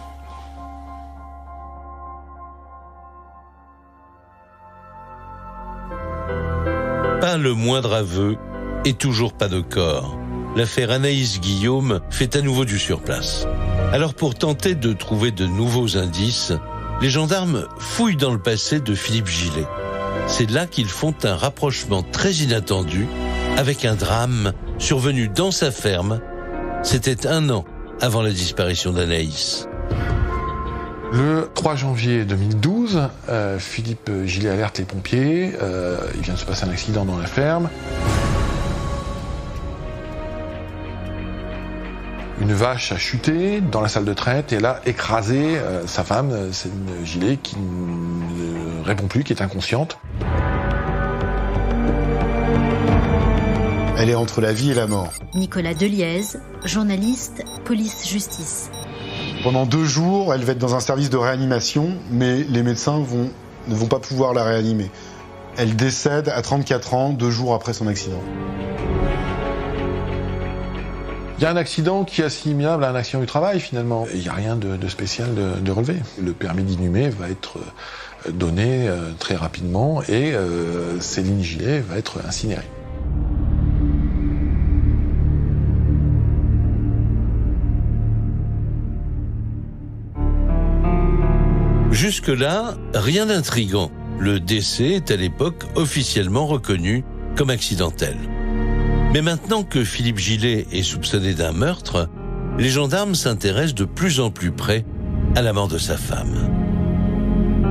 Pas le moindre aveu et toujours pas de corps. L'affaire Anaïs Guillaume fait à nouveau du surplace. Alors pour tenter de trouver de nouveaux indices, les gendarmes fouillent dans le passé de Philippe Gillet. C'est là qu'ils font un rapprochement très inattendu avec un drame survenu dans sa ferme. C'était 1 an avant la disparition d'Anaïs. Le 3 janvier 2012, Philippe Gillet alerte les pompiers. Il vient de se passer un accident dans la ferme. Une vache a chuté dans la salle de traite et elle a écrasé sa femme, c'est une Gillet, qui ne répond plus, qui est inconsciente. Elle est entre la vie et la mort. Nicolas Deliez, journaliste, police-justice. Pendant 2 jours, elle va être dans un service de réanimation, mais les médecins ne vont pas pouvoir la réanimer. Elle décède à 34 ans, 2 jours après son accident. Il y a un accident qui est assimilable à un accident du travail, finalement. Il n'y a rien de spécial de relevé. Le permis d'inhumer va être donné très rapidement et Céline Gillet va être incinérée. Jusque-là, rien d'intrigant. Le décès est à l'époque officiellement reconnu comme accidentel. Mais maintenant que Philippe Gillet est soupçonné d'un meurtre, les gendarmes s'intéressent de plus en plus près à la mort de sa femme.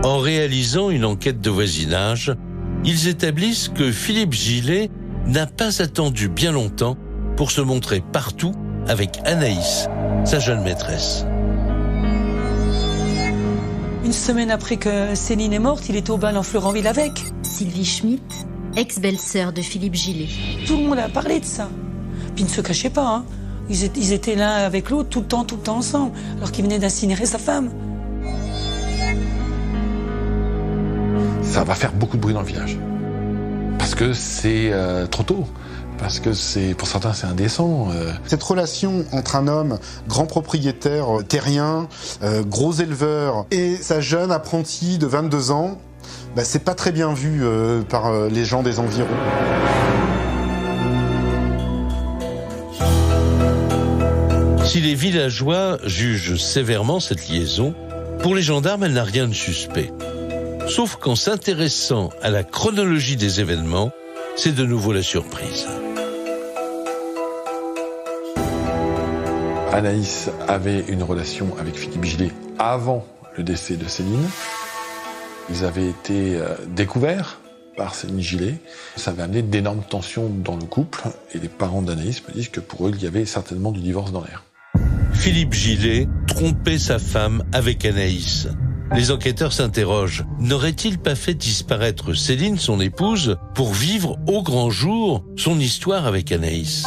En réalisant une enquête de voisinage, ils établissent que Philippe Gillet n'a pas attendu bien longtemps pour se montrer partout avec Anaïs, sa jeune maîtresse. Une semaine après que Céline est morte, il était au bal en Fleuranville avec. Sylvie Schmitt, ex-belle-sœur de Philippe Gillet. Tout le monde a parlé de ça. Puis ils ne se cachaient pas. Hein. Ils étaient l'un avec l'autre tout le temps ensemble, alors qu'il venait d'incinérer sa femme. Ça va faire beaucoup de bruit dans le village. Parce que c'est trop tôt. parce que pour certains c'est indécent. Cette relation entre un homme grand propriétaire terrien, gros éleveur, et sa jeune apprentie de 22 ans, c'est pas très bien vu par les gens des environs. Si les villageois jugent sévèrement cette liaison, pour les gendarmes, elle n'a rien de suspect. Sauf qu'en s'intéressant à la chronologie des événements, c'est de nouveau la surprise. Anaïs avait une relation avec Philippe Gillet avant le décès de Céline. Ils avaient été découverts par Céline Gillet. Ça avait amené d'énormes tensions dans le couple, et les parents d'Anaïs me disent que pour eux, il y avait certainement du divorce dans l'air. Philippe Gillet trompait sa femme avec Anaïs. Les enquêteurs s'interrogent. N'aurait-il pas fait disparaître Céline, son épouse, pour vivre au grand jour son histoire avec Anaïs?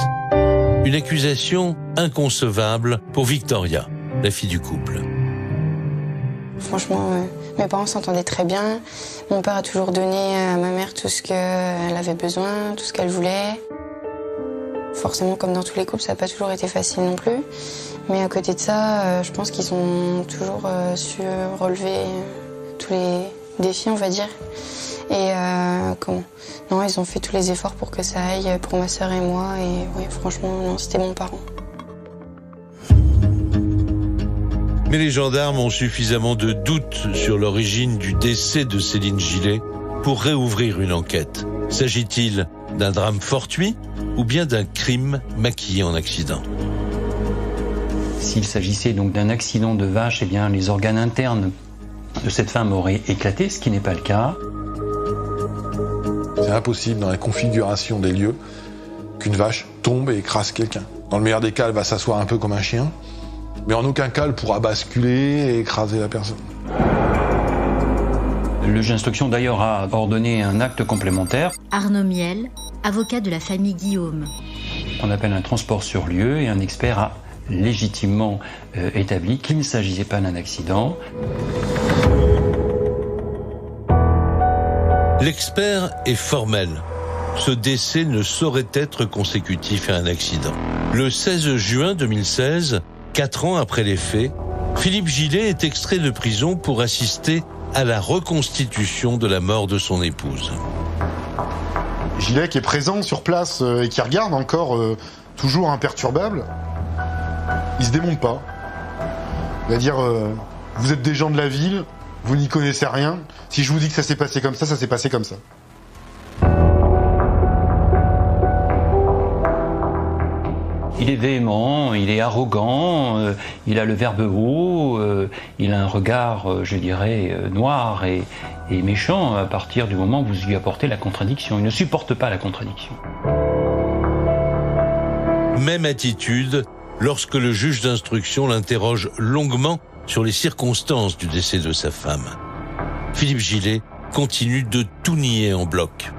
Une accusation inconcevable pour Victoria, la fille du couple. Franchement, mes parents s'entendaient très bien. Mon père a toujours donné à ma mère tout ce qu'elle avait besoin, tout ce qu'elle voulait. Forcément, comme dans tous les couples, ça n'a pas toujours été facile non plus. Mais à côté de ça, je pense qu'ils ont toujours su relever tous les défis, on va dire. Et non, ils ont fait tous les efforts pour que ça aille pour ma sœur et moi. Et ouais, franchement, non, c'était mon parent. Mais les gendarmes ont suffisamment de doutes sur l'origine du décès de Céline Gillet pour réouvrir une enquête. S'agit-il d'un drame fortuit ou bien d'un crime maquillé en accident? S'il s'agissait donc d'un accident de vache, eh bien les organes internes de cette femme auraient éclaté, ce qui n'est pas le cas. C'est impossible dans la configuration des lieux qu'une vache tombe et écrase quelqu'un. Dans le meilleur des cas, elle va s'asseoir un peu comme un chien, mais en aucun cas elle pourra basculer et écraser la personne. Le juge d'instruction d'ailleurs a ordonné un acte complémentaire. Arnaud Miel, avocat de la famille Guillaume. On appelle un transport sur lieu et un expert a légitimement établi qu'il ne s'agissait pas d'un accident. L'expert est formel. Ce décès ne saurait être consécutif à un accident. Le 16 juin 2016, 4 ans après les faits, Philippe Gillet est extrait de prison pour assister à la reconstitution de la mort de son épouse. Gillet qui est présent sur place et qui regarde encore toujours imperturbable, il se démonte pas. Il va dire vous êtes des gens de la ville, vous n'y connaissez rien. Si je vous dis que ça s'est passé comme ça s'est passé comme ça. Il est véhément, il est arrogant, il a le verbe haut, il a un regard, je dirais, noir et méchant à partir du moment où vous lui apportez la contradiction. Il ne supporte pas la contradiction. Même attitude lorsque le juge d'instruction l'interroge longuement sur les circonstances du décès de sa femme. Philippe Gillet continue de tout nier en bloc.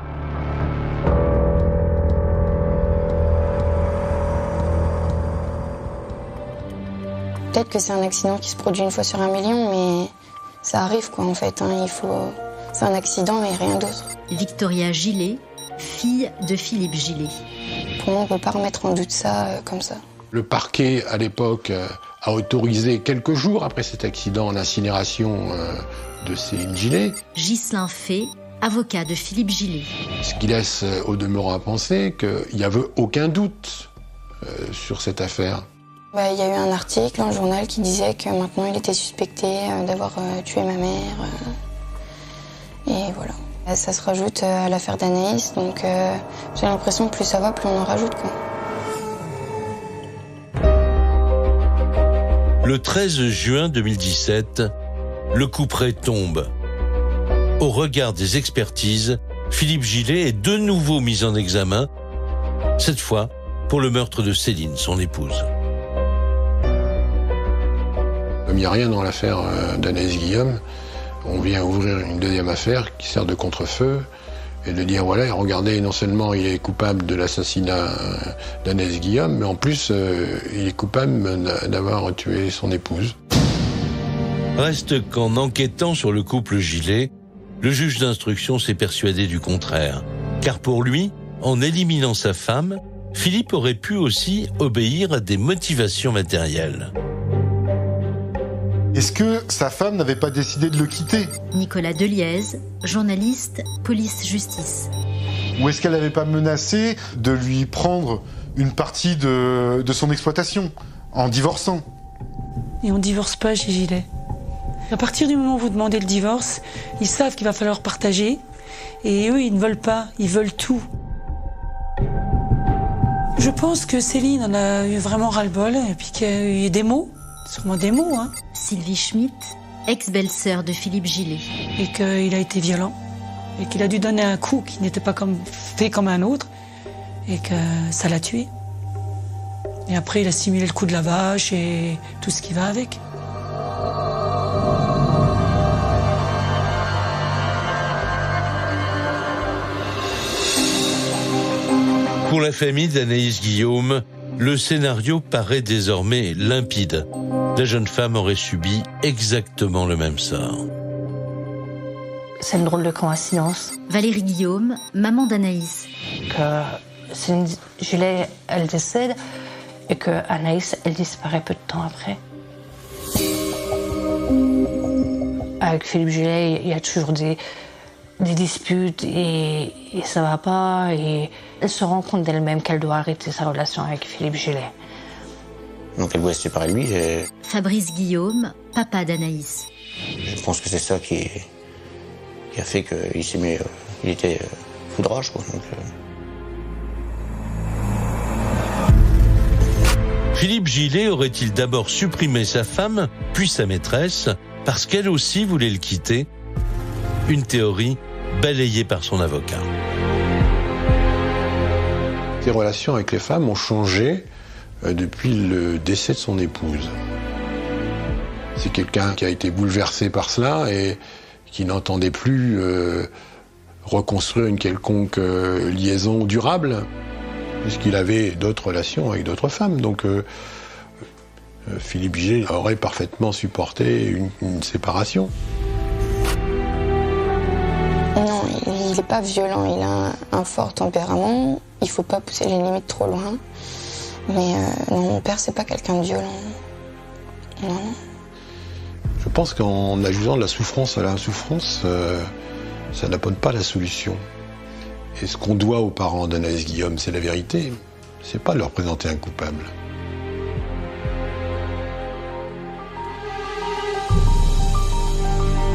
Peut-être que c'est un accident qui se produit une fois sur 1 million, mais ça arrive quoi en fait. C'est un accident et rien d'autre. Victoria Gillet, fille de Philippe Gillet. Pour moi, on ne peut pas remettre en doute ça comme ça. Le parquet, à l'époque, a autorisé quelques jours après cet accident l'incinération de Céline Gillet. Ghislain Fay, avocat de Philippe Gillet. Ce qui laisse au demeurant à penser qu'il n'y avait aucun doute sur cette affaire. Il y a eu un article dans le journal qui disait que maintenant il était suspecté d'avoir tué ma mère. Et voilà. Ça se rajoute à l'affaire d'Anaïs, donc j'ai l'impression que plus ça va, plus on en rajoute quoi. Le 13 juin 2017, le couperet tombe. Au regard des expertises, Philippe Gillet est de nouveau mis en examen, cette fois pour le meurtre de Céline, son épouse. Comme il n'y a rien dans l'affaire d'Anaïs Guillaume, on vient ouvrir une deuxième affaire qui sert de contre-feu et de dire voilà, regardez, non seulement il est coupable de l'assassinat d'Anaïs Guillaume, mais en plus il est coupable d'avoir tué son épouse. Reste qu'en enquêtant sur le couple Gillet, le juge d'instruction s'est persuadé du contraire. Car pour lui, en éliminant sa femme, Philippe aurait pu aussi obéir à des motivations matérielles. Est-ce que sa femme n'avait pas décidé de le quitter? Nicolas Delièze, journaliste, police-justice. Ou est-ce qu'elle n'avait pas menacé de lui prendre une partie de son exploitation en divorçant? Et on ne divorce pas chez Gillet. À partir du moment où vous demandez le divorce, ils savent qu'il va falloir partager. Et eux, ils ne veulent pas, ils veulent tout. Je pense que Céline en a eu vraiment ras-le-bol, et puis qu'il y a eu des mots, sûrement des mots. Hein. Sylvie Schmitt, ex-belle-sœur de Philippe Gillet. Et qu'il a été violent, et qu'il a dû donner un coup qui n'était pas fait comme un autre, et que ça l'a tué. Et après, il a simulé le coup de la vache et tout ce qui va avec. Pour la famille d'Anaïs Guillaume, le scénario paraît désormais limpide. La jeune femme aurait subi exactement le même sort. C'est une drôle de coïncidence. Valérie Guillaume, maman d'Anaïs. Que Céline Gillet, elle décède et que Anaïs, elle disparaît peu de temps après. Avec Philippe Gillet, il y a toujours des disputes et ça va pas. Et elle se rend compte d'elle-même qu'elle doit arrêter sa relation avec Philippe Gillet. Donc elle voulait se séparer de lui. Fabrice Guillaume, papa d'Anaïs. Je pense que c'est ça qui a fait qu'il s'est mis, il était fou de rage, quoi. Donc, Philippe Gillet aurait-il d'abord supprimé sa femme, puis sa maîtresse, parce qu'elle aussi voulait le quitter? Une théorie balayée par son avocat. Ses relations avec les femmes ont changé depuis le décès de son épouse. C'est quelqu'un qui a été bouleversé par cela et qui n'entendait plus reconstruire une quelconque liaison durable, puisqu'il avait d'autres relations avec d'autres femmes. Donc Philippe Gillet aurait parfaitement supporté une séparation. Non, il n'est pas violent, il a un fort tempérament. Il ne faut pas pousser les limites trop loin. Mais non, mon père, c'est pas quelqu'un de violent. Non. Je pense qu'en ajoutant de la souffrance à la souffrance, ça n'apporte pas la solution. Et ce qu'on doit aux parents d'Anaïs Guillaume, c'est la vérité. C'est pas leur présenter un coupable.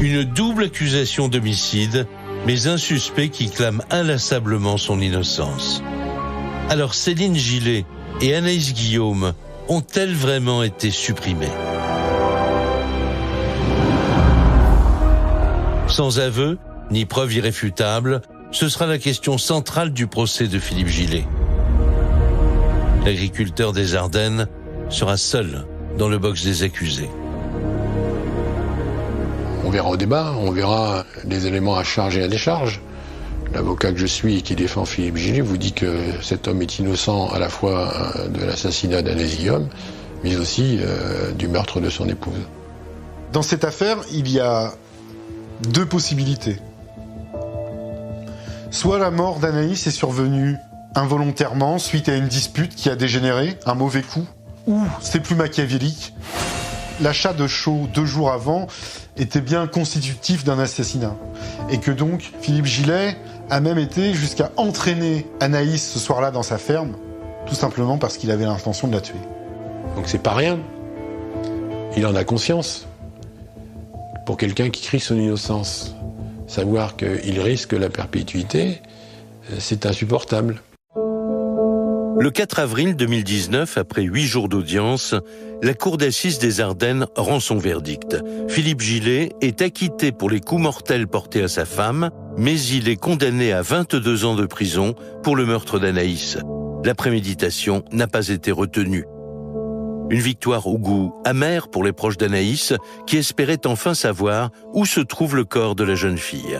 Une double accusation d'homicide, mais un suspect qui clame inlassablement son innocence. Alors Céline Gillet et Anaïs Guillaume ont-elles vraiment été supprimées? Sans aveu, ni preuve irréfutable, ce sera la question centrale du procès de Philippe Gillet. L'agriculteur des Ardennes sera seul dans le box des accusés. On verra au débat, on verra les éléments à charge et à décharge. L'avocat que je suis et qui défend Philippe Gillet vous dit que cet homme est innocent à la fois de l'assassinat d'Anaïs Guillaume, mais aussi du meurtre de son épouse. Dans cette affaire, il y a deux possibilités. Soit la mort d'Anaïs est survenue involontairement suite à une dispute qui a dégénéré, un mauvais coup, ou c'est plus machiavélique. L'achat de Chaux 2 jours avant était bien constitutif d'un assassinat. Et que donc Philippe Gillet a même été jusqu'à entraîner Anaïs ce soir-là dans sa ferme, tout simplement parce qu'il avait l'intention de la tuer. Donc c'est pas rien. Il en a conscience. Pour quelqu'un qui crie son innocence, savoir qu'il risque la perpétuité, c'est insupportable. Le 4 avril 2019, après 8 jours d'audience, la cour d'assises des Ardennes rend son verdict. Philippe Gillet est acquitté pour les coups mortels portés à sa femme, mais il est condamné à 22 ans de prison pour le meurtre d'Anaïs. La préméditation n'a pas été retenue. Une victoire au goût amer pour les proches d'Anaïs, qui espéraient enfin savoir où se trouve le corps de la jeune fille.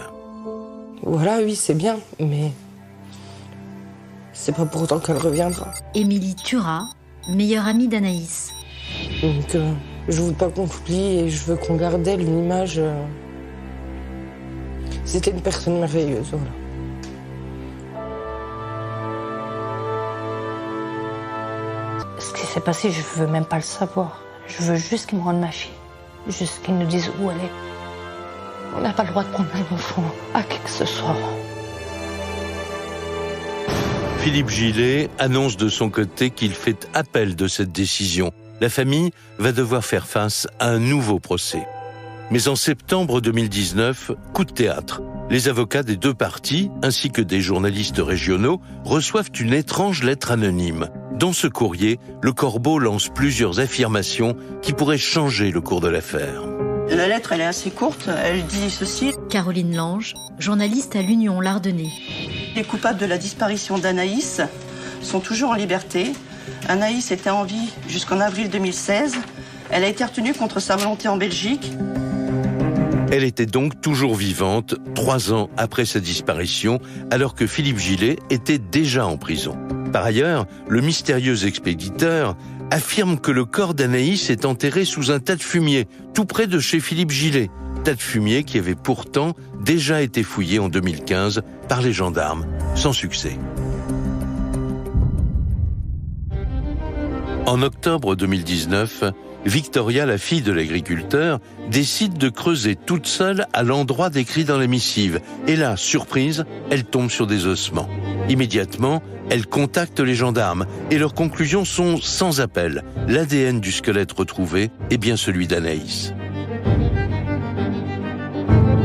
Voilà, oui, c'est bien, mais c'est pas pour autant qu'elle reviendra. Émilie Turat, meilleure amie d'Anaïs. Donc, je veux pas qu'on l'oublie et je veux qu'on garde d'elle une image. C'était une personne merveilleuse, voilà. Ce qui s'est passé, je veux même pas le savoir. Je veux juste qu'ils me rendent ma fille. Juste qu'ils nous disent où elle est. On n'a pas le droit de prendre un enfant à qui que ce soit. Philippe Gillet annonce de son côté qu'il fait appel de cette décision. La famille va devoir faire face à un nouveau procès. Mais en septembre 2019, coup de théâtre. Les avocats des deux parties, ainsi que des journalistes régionaux, reçoivent une étrange lettre anonyme. Dans ce courrier, le Corbeau lance plusieurs affirmations qui pourraient changer le cours de l'affaire. La lettre, elle est assez courte. Elle dit ceci. Caroline Lange, journaliste à l'Union Lardonnais. Les coupables de la disparition d'Anaïs sont toujours en liberté. Anaïs était en vie jusqu'en avril 2016. Elle a été retenue contre sa volonté en Belgique. Elle était donc toujours vivante 3 ans après sa disparition, alors que Philippe Gillet était déjà en prison. Par ailleurs, le mystérieux expéditeur affirme que le corps d'Anaïs est enterré sous un tas de fumier, tout près de chez Philippe Gillet. Tas de fumier qui avait pourtant déjà été fouillé en 2015 par les gendarmes, sans succès. En octobre 2019, Victoria, la fille de l'agriculteur, décide de creuser toute seule à l'endroit décrit dans la missive. Et là, surprise, elle tombe sur des ossements. Immédiatement, elle contacte les gendarmes et leurs conclusions sont sans appel. L'ADN du squelette retrouvé est bien celui d'Anaïs.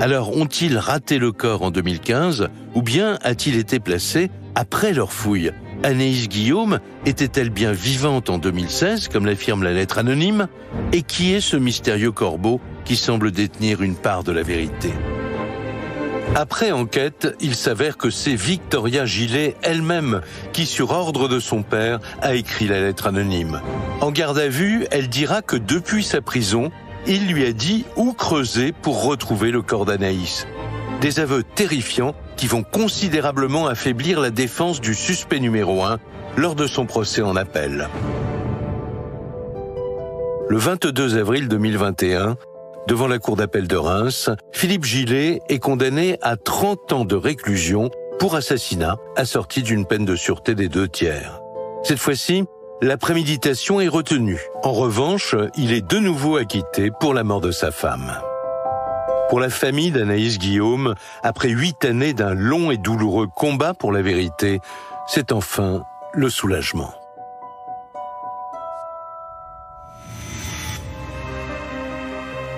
Alors, ont-ils raté le corps en 2015 ou bien a-t-il été placé après leur fouille ? Anaïs Guillaume était-elle bien vivante en 2016, comme l'affirme la lettre anonyme ? Et qui est ce mystérieux corbeau qui semble détenir une part de la vérité ? Après enquête, il s'avère que c'est Victoria Gillet elle-même qui, sur ordre de son père, a écrit la lettre anonyme. En garde à vue, elle dira que depuis sa prison, il lui a dit où creuser pour retrouver le corps d'Anaïs. Des aveux terrifiants qui vont considérablement affaiblir la défense du suspect numéro 1 lors de son procès en appel. Le 22 avril 2021, devant la cour d'appel de Reims, Philippe Gillet est condamné à 30 ans de réclusion pour assassinat assorti d'une peine de sûreté des 2/3. Cette fois-ci, la préméditation est retenue. En revanche, il est de nouveau acquitté pour la mort de sa femme. Pour la famille d'Anaïs Guillaume, après 8 années d'un long et douloureux combat pour la vérité, c'est enfin le soulagement.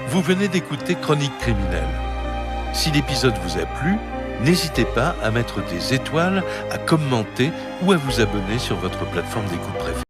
Vous venez d'écouter Chronique criminelle. Si l'épisode vous a plu, n'hésitez pas à mettre des étoiles, à commenter ou à vous abonner sur votre plateforme d'écoute préférée.